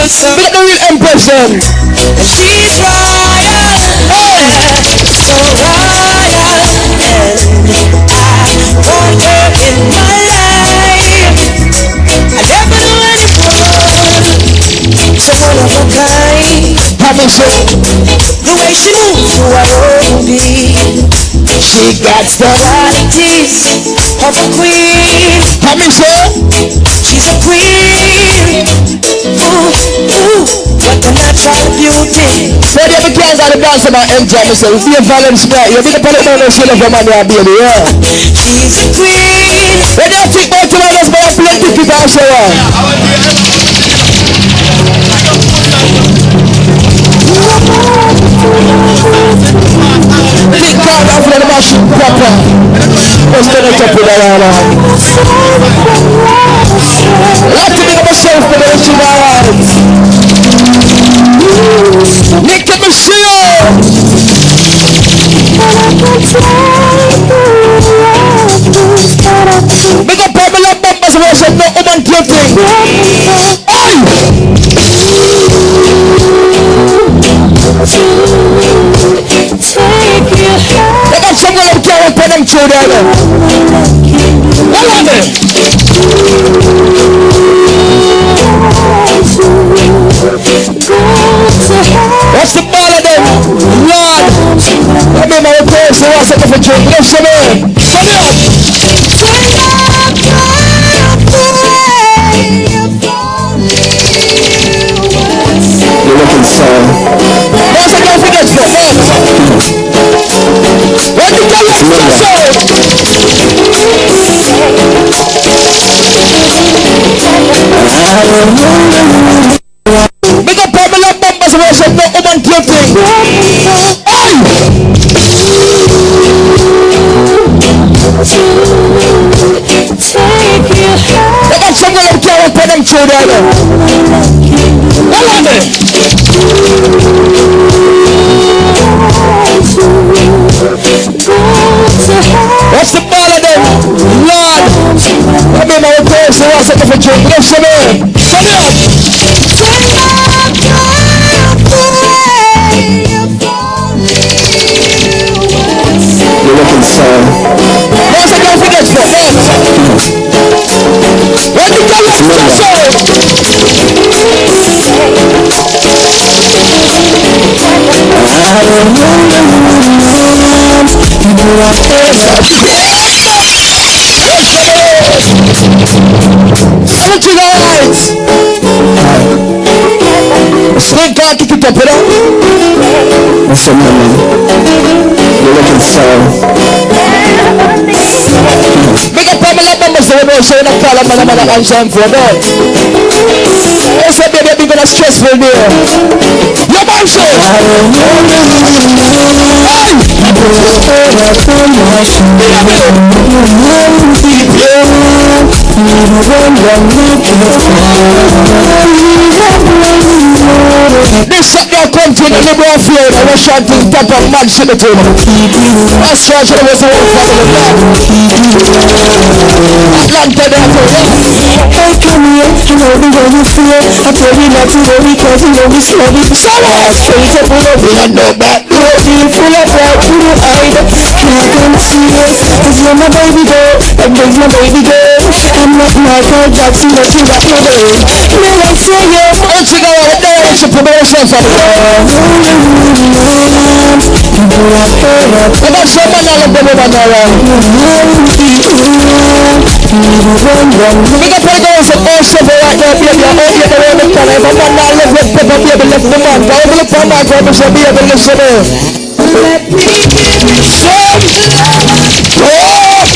Look at the real impression. She's royal, so royal, and I want her in my life. I never knew anyone so one of a kind. The way she moves to her own beat, she got the qualities of a queen. She's a queen. Ooh, ooh, what a natural beauty. So the other guys are the dance about MJ. So if you're Valence Night, you're going to put it on the show of your man, baby, yeah. She's a queen. When you think about two others, but I'm plenty people also. Think God after the machine proper. What's the next up with that? I like to make myself for the rest of my life. Nick the machine. Make up Pamela Bumpers and also no woman clothing. They got someone who can't put them through there. What are they? What's the ball of them? Lord! I mean my reports, so what's up for drink? Let's come in. Come up! You're looking so. What's the guy for this for? What the guy is for so? Make up Pamela Bumpers and also no woman clothing. They got someone who can't put them through there. What are they? What's the ball of them? Lord! I mean my reports, so what's up for drink? Let's come in. Come up! You're looking so. What's the guy for this for? What the guy is for so? Thank God to keep up with that. What's up, man? You're looking so. Make up Pamela Bumpers, they don't show enough color, man, I'm answering for that. I said, baby, I'm gonna stressful there. Your man show. This shot now come to the liberal field and we're shouting top of man shit to him. That's why I was the one family man. Atlanta there for you. Hey, come here, you know the way you feel. I tell you not to worry because you know we slow it. So I straight up with a villain, no back. You're being full of pride, you know I can't come see it. Cause you're my baby girl, that brings my baby girl. I'm not Michael Jackson, but you got my baby. Then I say you. Let's go out there, let's put ourselves up. I got someone out of the woman around. We got to go some more stuff right now, baby. I hope you're the one that can. If I'm not left with people, be able to lift them up. I will look for my girl, so be able to listen in. Let me give you some love.